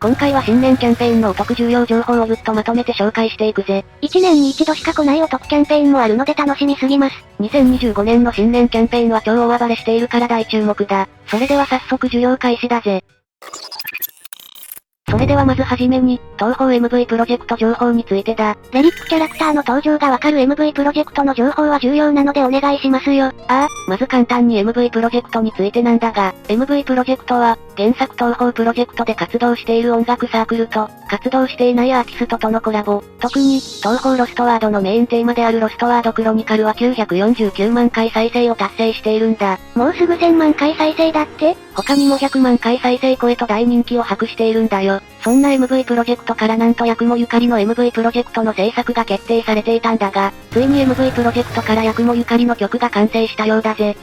今回は新年キャンペーンのお得重要情報をぐっとまとめて紹介していくぜ。1年に一度しか来ないお得キャンペーンもあるので楽しみすぎます。2025年の新年キャンペーンは超大暴れしているから大注目だ。それでは早速授業開始だぜ。それではまずはじめに、東方 MV プロジェクト情報についてだ。レリックキャラクターの登場がわかる MV プロジェクトの情報は重要なのでお願いしますよ。まず簡単に MV プロジェクトについてなんだが、MV プロジェクトは、原作東方プロジェクトで活動している音楽サークルと、活動していないアーティストとのコラボ。特に、東方ロストワードのメインテーマであるロストワードクロニカルは949万回再生を達成しているんだ。もうすぐ1000万回再生だって？他にも100万回再生超えと大人気を博しているんだよ。そんな MV プロジェクトからなんと八雲ゆかりの MV プロジェクトの制作が決定されていたんだが、ついに MV プロジェクトから八雲ゆかりの曲が完成したようだぜ。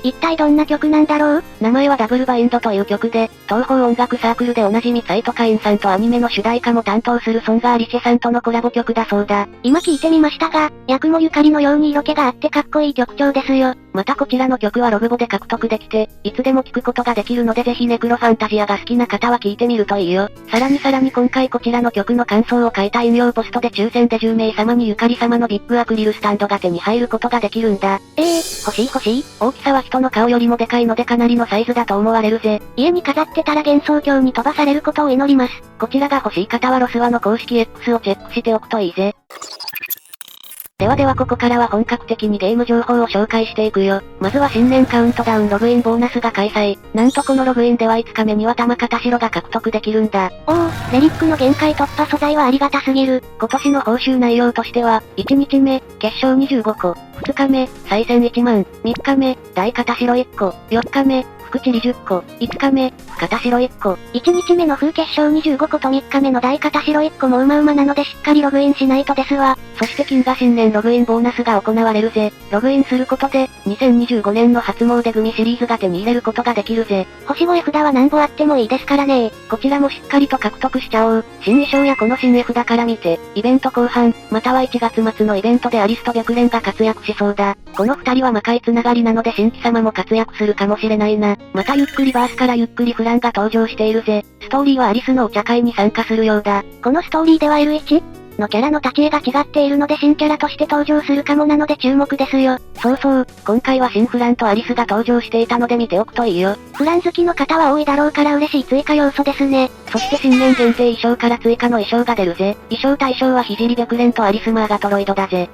一体どんな曲なんだろう？名前はダブルバインドという曲で、東方音楽サークルでおなじみサイトカインさんとアニメの主題歌も担当するソンガーリシェさんとのコラボ曲だそうだ。今聞いてみましたが、八雲ゆかりのように色気があってかっこいい曲調ですよ。またこちらの曲はログボで獲得できて、いつでも聴くことができるのでぜひネクロファンタジアが好きな方は聴いてみるといいよ。さらに今回こちらの曲の感想を書いた引用ポストで抽選で10名様にゆかり様のビッグアクリルスタンドが手に入ることができるんだ。欲しい？大きさは人の顔よりもでかいのでかなりのサイズだと思われるぜ。家に飾ってたら幻想郷に飛ばされることを祈ります。こちらが欲しい方はロスワの公式 X をチェックしておくといいぜ。ではここからは本格的にゲーム情報を紹介していくよ。まずは新年カウントダウンログインボーナスが開催。なんとこのログインでは5日目には玉片白が獲得できるんだ。レリックの限界突破素材はありがたすぎる。今年の報酬内容としては、1日目、決勝25個、2日目、再戦1万、3日目、大片白1個、4日目、福地利10個、5日目、片白1個。1日目の風決勝25個と3日目の大片白1個もうまなのでしっかりログインしないとですわ。そして金が新年ログインボーナスが行われるぜ。ログインすることで、2025年の初詣組シリーズが手に入れることができるぜ。星越札は何本あってもいいですからね。こちらもしっかりと獲得しちゃおう。新衣装やこの新絵札から見て、イベント後半、または1月末のイベントでアリスと白蓮が活躍しそうだ。この2人は魔界つながりなので新規様も活躍するかもしれないな。またゆっくりバースからゆっくりフランが登場しているぜ。ストーリーはアリスのお茶会に参加するようだ。このストーリーでは L1 のキャラの立ち絵が違っているので新キャラとして登場するかもなので注目ですよ。今回は新フランとアリスが登場していたので見ておくといいよ。フラン好きの方は多いだろうから嬉しい追加要素ですね。そして新年限定衣装から追加の衣装が出るぜ。衣装対象は聖白蓮とアリスマーガトロイドだぜ。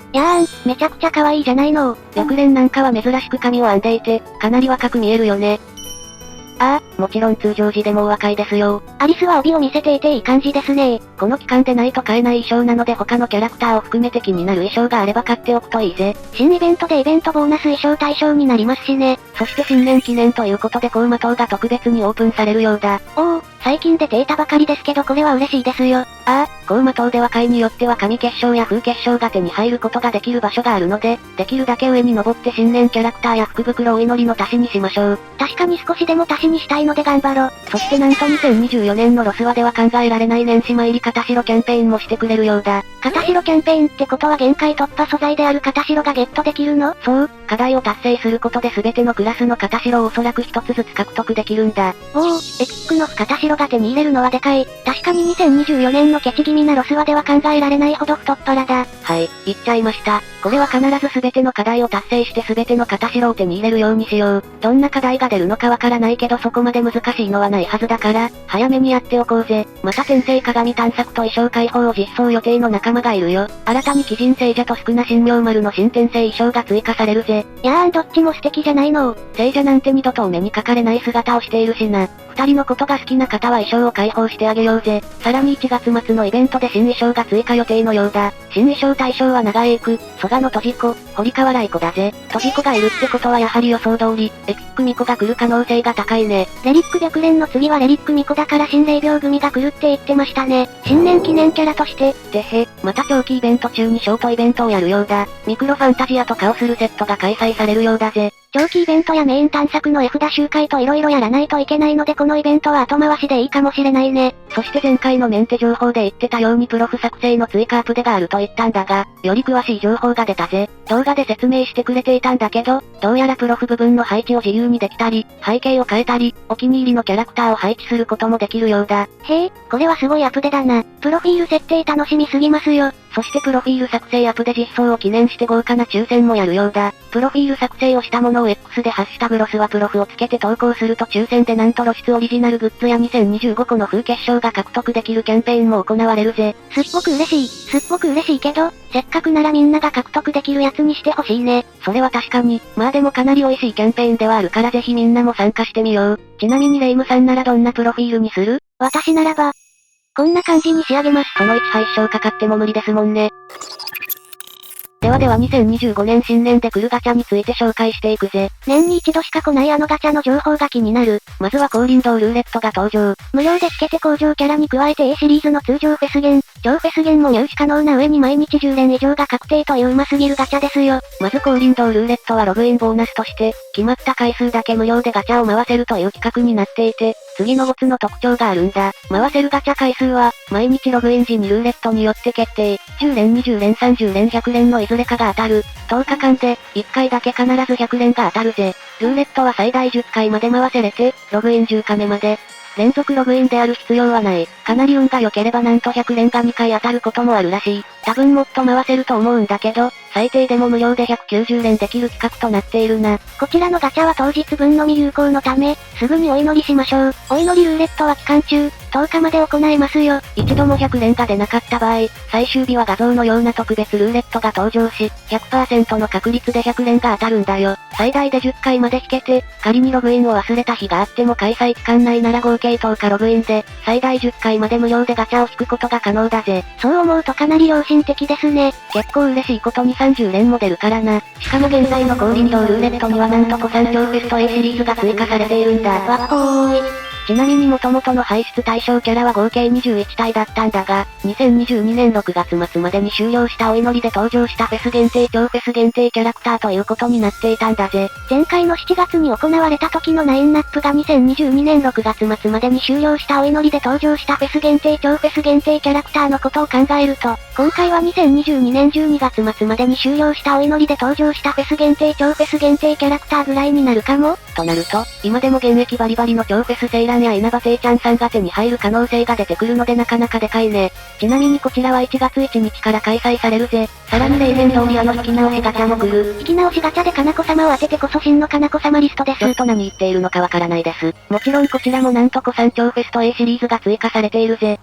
めちゃくちゃ可愛いじゃないの。白蓮なんかは珍しく髪を編んでいて、かなり若く見えるよね。もちろん通常時でもお若いですよ。アリスは帯を見せていていい感じですね。この期間でないと買えない衣装なので他のキャラクターを含めて気になる衣装があれば買っておくといいぜ。新イベントでイベントボーナス衣装対象になりますしね。そして新年記念ということで高魔島が特別にオープンされるようだ。最近出ていたばかりですけどこれは嬉しいですよ。高魔島では階によっては神結晶や風結晶が手に入ることができる場所があるので、できるだけ上に登って新年キャラクターや福袋お祈りの足しにしましょう。確かに少しでも足しにしたいので頑張ろう。そしてなんと2024年のロスワでは考えられない年始参り片白キャンペーンもしてくれるようだ。片白キャンペーンってことは限界突破素材である片白がゲットできるの？そう、課題を達成することで全てのクラスの片白をおそらく一つずつ獲得できるんだ。エピックの片白が手に入れるのはでかい。確かに2024年のケチ気味なロスワでは考えられないほど太っ腹だ。言っちゃいました。これは必ず全ての課題を達成して全ての片白を手に入れるようにしよう。どんな課題が出るのかわからないけどそこまで難しいのはないはずだから、早めにやっておこうぜ。また転生鏡探索と衣装解放を実装予定の仲間がいるよ。新たに鬼人聖者と宿儺神妙丸の新転生衣装が追加されるぜ。どっちも素敵じゃないの。聖者なんて二度とお目にかかれない姿をしているしな。二人のことが好きな方は衣装を解放してあげようぜ。さらに1月末のイベントで新衣装が追加予定のようだ。新衣装対象は長栄区、蘇我の閉じ子、堀川来子だぜ。閉じ子がいるってことはやはり予想通り、エピック巫女が来る可能性が高いね。レリック白蓮の次はレリック巫女だから新霊廟組が来るって言ってましたね。新年記念キャラとして。また長期イベント中にショートイベントをやるようだ。ミクロファンタジアとカオスルセットが開催されるようだぜ。長期イベントやメイン探索の絵札周回と色々やらないといけないのでこのイベントは後回しでいいかもしれないね。そして前回のメンテ情報で言ってたようにプロフ作成の追加アップデがあると言ったんだが、より詳しい情報が出たぜ。動画で説明してくれていたんだけど、どうやらプロフ部分の配置を自由にできたり、背景を変えたり、お気に入りのキャラクターを配置することもできるようだ。へえ、これはすごいアップデだな。プロフィール設定楽しみすぎますよ。そしてプロフィール作成アップで実装を記念して豪華な抽選もやるようだ。プロフィール作成をしたものを X でハッシュタグロスはプロフをつけて投稿すると抽選でなんと露出オリジナルグッズや2025個の風結晶が獲得できるキャンペーンも行われるぜ。すっごく嬉しい。すっごく嬉しいけど、せっかくならみんなが獲得できるやつにしてほしいね。それは確かに、まあでもかなり美味しいキャンペーンではあるからぜひみんなも参加してみよう。ちなみにレイムさんならどんなプロフィールにする？私ならば、こんな感じに仕上げます。その1配一生かかっても無理ですもんね。では2025年新年で来るガチャについて紹介していくぜ。年に一度しか来ないあのガチャの情報が気になる。まずは降臨堂ルーレットが登場。無料でつけて工場キャラに加えて A シリーズの通常フェス券、超フェス券も入手可能な上に毎日10連以上が確定といううますぎるガチャですよ。まず降臨堂ルーレットはログインボーナスとして、決まった回数だけ無料でガチャを回せるという企画になっていて、次のボツの特徴があるんだ。回せるガチャ回数は、毎日ログイン時にルーレットによって決定。10連20連30連100連のいずれかが当たる。10日間で、1回だけ必ず100連が当たるぜ。ルーレットは最大10回まで回せれて、ログイン10日目まで。連続ログインである必要はない。かなり運が良ければなんと100連が2回当たることもあるらしい。多分もっと回せると思うんだけど、最低でも無料で190連できる企画となっているな。こちらのガチャは当日分のみ有効のため、すぐにお祈りしましょう。お祈りルーレットは期間中、10日まで行えますよ。一度も100連が出なかった場合、最終日は画像のような特別ルーレットが登場し、100% の確率で100連が当たるんだよ。最大で10回まで引けて、仮にログインを忘れた日があっても開催期間内なら合計10日ログインで、最大10回まで無料でガチャを引くことが可能だぜ。そう思うとかなり良心的ですね。結構嬉しいことに30連も出るからな。しかも現在の降臨堂ルーレットにはなんと古参超フェスト A シリーズが追加されているんだ。わっほーい。ちなみに元々の排出対象キャラは合計21体だったんだが、2022年6月末までに終了したお祈りで登場したフェス限定超フェス限定キャラクターということになっていたんだぜ。前回の7月に行われた時のラインナップが2022年6月末までに終了したお祈りで登場したフェス限定超フェス限定キャラクターのことを考えると、今回は2022年12月末までに終了したお祈りで登場したフェス限定超フェス限定キャラクターぐらいになるかもとなると、今でも現役バリバリの超フェスセイランや稲葉聖ちゃんさんが手に入る可能性が出てくるのでなかなかでかいね。ちなみにこちらは1月1日から開催されるぜ。さらに例年通り引き直しガチャも来る。引き直しガチャでかなこ様を当ててこそ真のかなこ様リストです。ちょっと何言っているのかわからないです。もちろんこちらもなんと古参超フェスト A シリーズが追加されているぜ。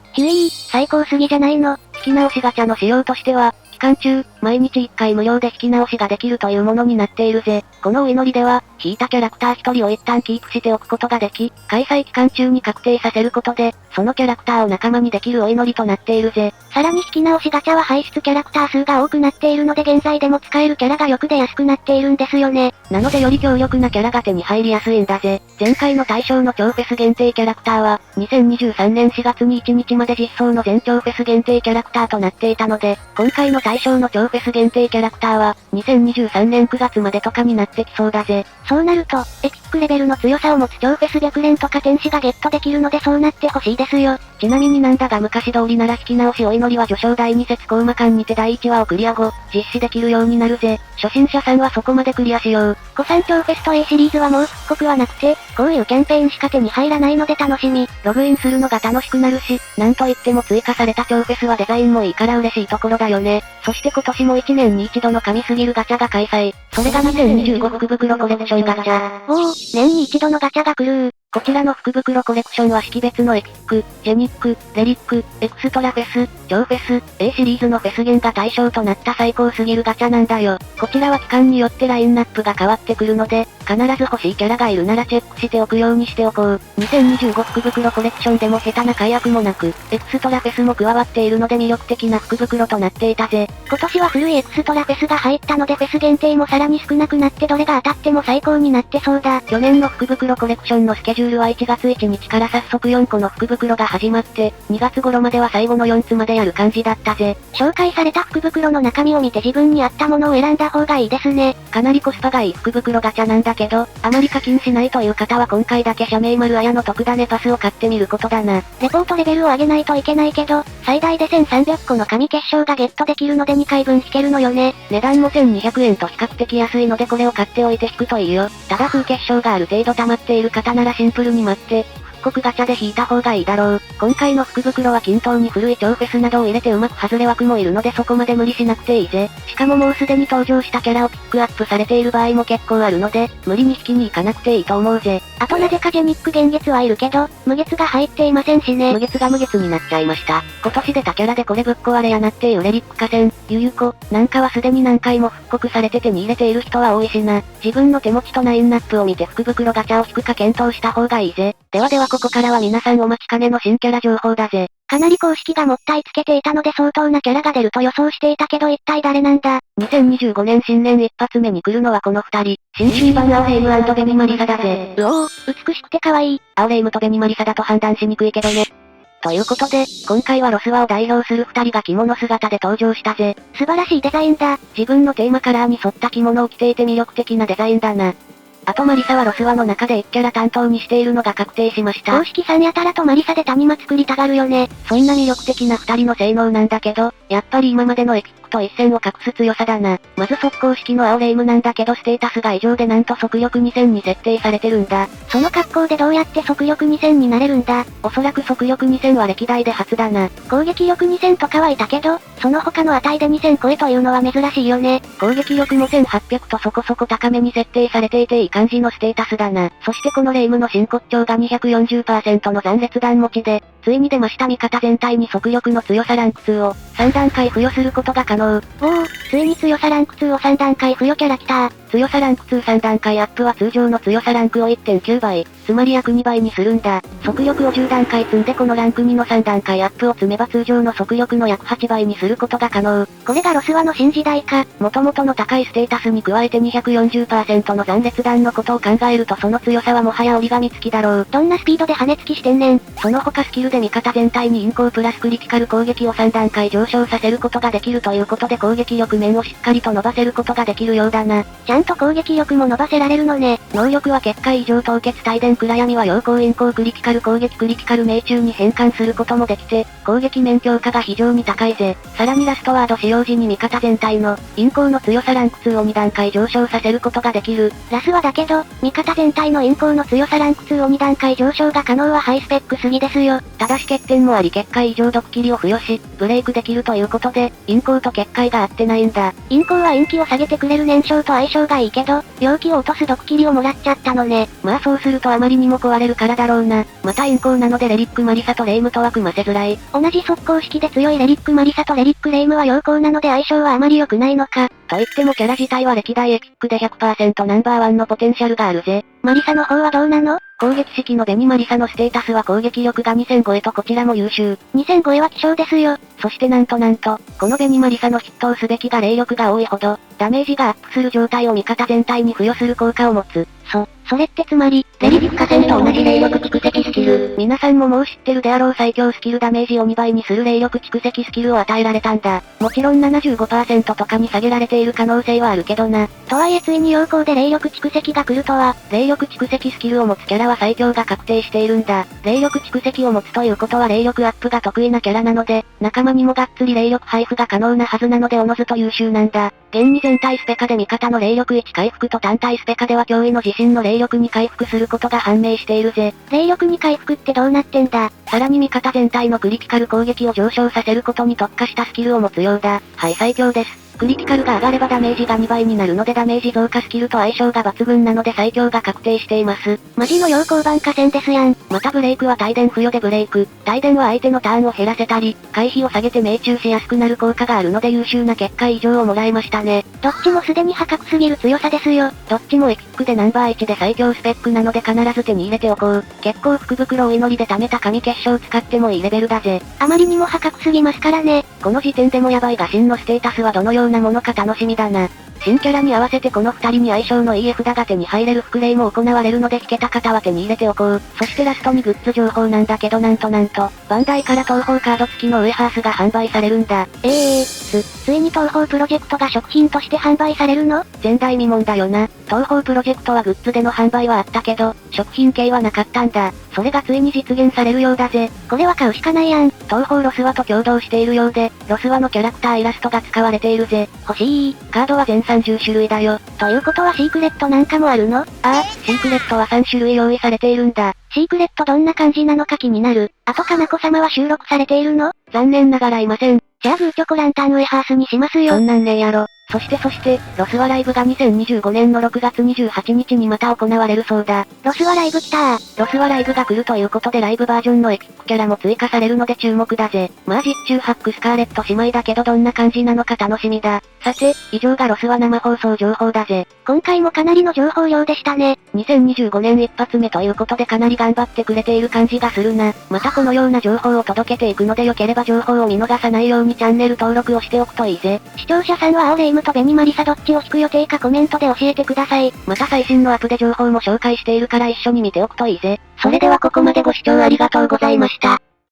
最高すぎじゃないの。引き直しガチャの仕様としては、期間中、毎日1回無料で引き直しができるというものになっているぜ。このお祈りでは、引いたキャラクター1人を一旦キープしておくことができ、開催期間中に確定させることで、そのキャラクターを仲間にできるお祈りとなっているぜ。さらに引き直しガチャは排出キャラクター数が多くなっているので現在でも使えるキャラがよく出やすくなっているんですよね。なのでより強力なキャラが手に入りやすいんだぜ。前回の対象の超フェス限定キャラクターは、2023年4月に1日まで実装の全超フェス限定キャラクターとなっていたので、今回の対象の超フェス限定キャラクターは、2023年9月までとかになってきそうだぜ。そうなると、エピックレベルの強さを持つ超フェス逆連とか天使がゲットできるのでそうなってほしいですよ。ちなみになんだが昔通りなら引き直しお祈りは序章第2節コーマ間にて第1話をクリア後、実施できるようになるぜ。初心者さんはそこまでクリアしよう。古参超フェスト A シリーズはもう復刻はなくて、こういうキャンペーンしか手に入らないので楽しみ。ログインするのが楽しくなるし、なんといっても追加された超フェスはデザインもいいから嬉しいところだよね。そして今年も1年に一度の神すぎるガチャが開催。それが2025福袋コレクションガチャ。おお、年に一度のガチャが来る。こちらの福袋コレクションは識別のエピック、ジェニック、レリック、エクストラフェス、超フェス、A シリーズのフェス限が対象となった最高すぎるガチャなんだよ。こちらは期間によってラインナップが変わってくるので、必ず欲しいキャラがいるならチェックしておくようにしておこう。2025福袋コレクションでも下手な解約もなく、エクストラフェスも加わっているので魅力的な福袋となっていたぜ。今年は古いエクストラフェスが入ったのでフェス限定もさらに少なくなってどれが当たっても最高になってそうだ。去年の福袋コレクションのスケジュールは1月1日から早速4個の福袋が始まって、2月頃までは最後の4つまでやる感じだったぜ。紹介された福袋の中身を見て自分に合ったものを選んだ方がいいですね。かなりコスパがいい福袋ガチャなんだけど、あまり課金しないという方は今回だけ社名丸綾の特ダネパスを買ってみることだな。レポートレベルを上げないといけないけど、最大で1300個の神結晶がゲットできるので2回分引けるのよね。値段も1200円と比較的安いのでこれを買っておいて引くといいよ。ただ風結晶がある程度溜まっている方ならシンプルに待って、復刻ガチャで引いた方がいいだろう。今回の福袋は均等に古い超フェスなどを入れてうまく外れ枠もいるのでそこまで無理しなくていいぜ。しかももうすでに登場したキャラをピックアップされている場合も結構あるので、無理に引きに行かなくていいと思うぜ。あとなぜかジェニック現月はいるけど、無月が入っていませんしね。無月が無月になっちゃいました。今年出たキャラでこれぶっ壊れやなっていうレリック河川、ゆゆこ、なんかはすでに何回も復刻されて手に入れている人は多いしな。自分の手持ちとナインナップを見て福袋ガチャを引くか検討した方がいいぜ。ではここからは皆さんお待ちかねの新キャラ情報だぜ。かなり公式がもったいつけていたので相当なキャラが出ると予想していたけど一体誰なんだ。2025年新年一発目に来るのはこの二人。新シーバンアオレイム&ベニマリサだぜ。うおー、美しくて可愛い。アオレイムとベニマリサだと判断しにくいけどね。ということで、今回はロスワを代表する二人が着物姿で登場したぜ。素晴らしいデザインだ。自分のテーマカラーに沿った着物を着ていて魅力的なデザインだな。あとマリサはロスワの中で1キャラ担当にしているのが確定しました。公式さんやたらとマリサで谷間作りたがるよね。そんな魅力的な二人の性能なんだけど、やっぱり今までのエピックと一線を画す強さだな。まず速攻式のアオレイムなんだけどステータスが異常でなんと速力2000に設定されてるんだ。その格好でどうやって速力2000になれるんだ。おそらく速力2000は歴代で初だな。攻撃力2000とかはいたけど、その他の値で2000超えというのは珍しいよね。攻撃力も1800とそこそこ高めに設定されていていい感じのステータスだな。そしてこのレイムの真骨頂が 240% の残裂弾持ちで、ついに出ました味方全体に速力の強さランク2を3段階付与することが可能。おお、ついに強さランク2を3段階付与キャラ来た。強さランク2 3段階アップは通常の強さランクを 1.9 倍、つまり約2倍にするんだ。速力を10段階積んでこのランク2の3段階アップを積めば通常の速力の約8倍にすることが可能。これがロスワの新時代か。元々の高いステータスに加えて 240% の残裂弾のことを考えるとその強さはもはや折り紙付きだろう。どんなスピードで跳ねつきしてんねん。その他スキルで味方全体にインコープラスクリティカル攻撃を3段階上昇させることができるということで攻撃力面をしっかりと伸ばせることができるようだな。ちゃんと攻撃力も伸ばせられるのね。能力は結界異常凍結帯電暗闇は陽光インコークリティカル攻撃クリティカル命中に変換することもできて、攻撃面強化が非常に高いぜ。さらにラストワード使用時に味方全体のインコーの強さランク2を2段階上昇させることができる。ラスはだけど、味方全体のインコーの強さランク2を2段階上昇が可能はハイスペックすぎですよ。ただし欠点もあり結界異常毒切りを付与し、ブレイクできるということで、インコーと結界が合ってないんだ。インコーは陰気を下げてくれる燃焼と相性がいいけど、陽気を落とす毒切りをもらっちゃったのね。まあそうするとあまりにも壊れるからだろうな。またインコーなのでレリックマリサとレイムとは組ませづらい。同じ速攻式で強いレリックマリサとレリックレイムは陽光なので相性はあまり良くないのか。と言ってもキャラ自体は歴代エピックで 100% ナンバーワンのポテンシャルがあるぜ。マリサの方はどうなの？攻撃式のベニマリサのステータスは攻撃力が2000超えとこちらも優秀。2000超えは希少ですよ。そしてなんと、このベニマリサの筆頭すべきが霊力が多いほど、ダメージがアップする状態を味方全体に付与する効果を持つ。それってつまり、レリック河川と同じ霊力蓄積スキル。皆さんももう知ってるであろう最強スキルダメージを2倍にする霊力蓄積スキルを与えられたんだ。もちろん 75% とかに下げられている可能性はあるけどな。とはいえついに陽光で霊力蓄積が来るとは、霊力蓄積スキルを持つキャラは最強が確定しているんだ。霊力蓄積を持つということは霊力アップが得意なキャラなので、仲間にもがっつり霊力配布が可能なはずなのでおのずと優秀なんだ。現に全体スペカで味方の霊力1回復と単体スペカでは驚異の自身の霊力2回復することが判明しているぜ。霊力2回復ってどうなってんだ？さらに味方全体のクリティカル攻撃を上昇させることに特化したスキルを持つようだ。はい最強です。クリティカルが上がればダメージが2倍になるのでダメージ増加スキルと相性が抜群なので最強が確定しています。マジの陽光版河川ですやん。またブレイクは帯電付与でブレイク。帯電は相手のターンを減らせたり、回避を下げて命中しやすくなる効果があるので優秀な結果以上をもらえましたね。どっちもすでに破格すぎる強さですよ。どっちもエピックでナンバー1で最強スペックなので必ず手に入れておこう。結構福袋お祈りで貯めた神結晶使ってもいいレベルだぜ。あまりにも破格すぎますからね。この時点でもヤバいが真のステータスはどのようなものか楽しみだな。新キャラに合わせてこの二人に相性のいい絵札が手に入れる副例も行われるので引けた方は手に入れておこう。そしてラストにグッズ情報なんだけどなんと、バンダイから東宝カード付きのウエハースが販売されるんだ。ついに東宝プロジェクトが食品として販売されるの？前代未聞だよな。東宝プロジェクトはグッズでの販売はあったけど、食品系はなかったんだ。それがついに実現されるようだぜ。これは買うしかないやん。東宝ロスワと共同しているようで、ロスワのキャラクターイラストが使われているぜ。欲しい。カードは全30種類だよ。ということはシークレットなんかもあるの？ああ、シークレットは3種類用意されているんだ。シークレットどんな感じなのか気になる。あとかなこ様は収録されているの？残念ながらいません。じゃあグーチョコランタンウェハースにしますよ。そんなんねえやろ。そして、ロスワライブが2025年の6月28日にまた行われるそうだ。ロスワライブ来たー。ロスワライブが来るということでライブバージョンのエピックキャラも追加されるので注目だぜ。まあ実中ハックスカーレット姉妹だけどどんな感じなのか楽しみだ。さて、以上がロスワ生放送情報だぜ。今回もかなりの情報量でしたね。2025年一発目ということでかなり頑張ってくれている感じがするな。またこのような情報を届けていくので良ければ情報を見逃さないようにチャンネル登録をしておくといいぜ。視聴者さんは青レイムとベニマリサどっちを引く予定かコメントで教えてください。また最新のアップで情報も紹介しているから一緒に見ておくといいぜ。それではここまでご視聴ありがとうございました。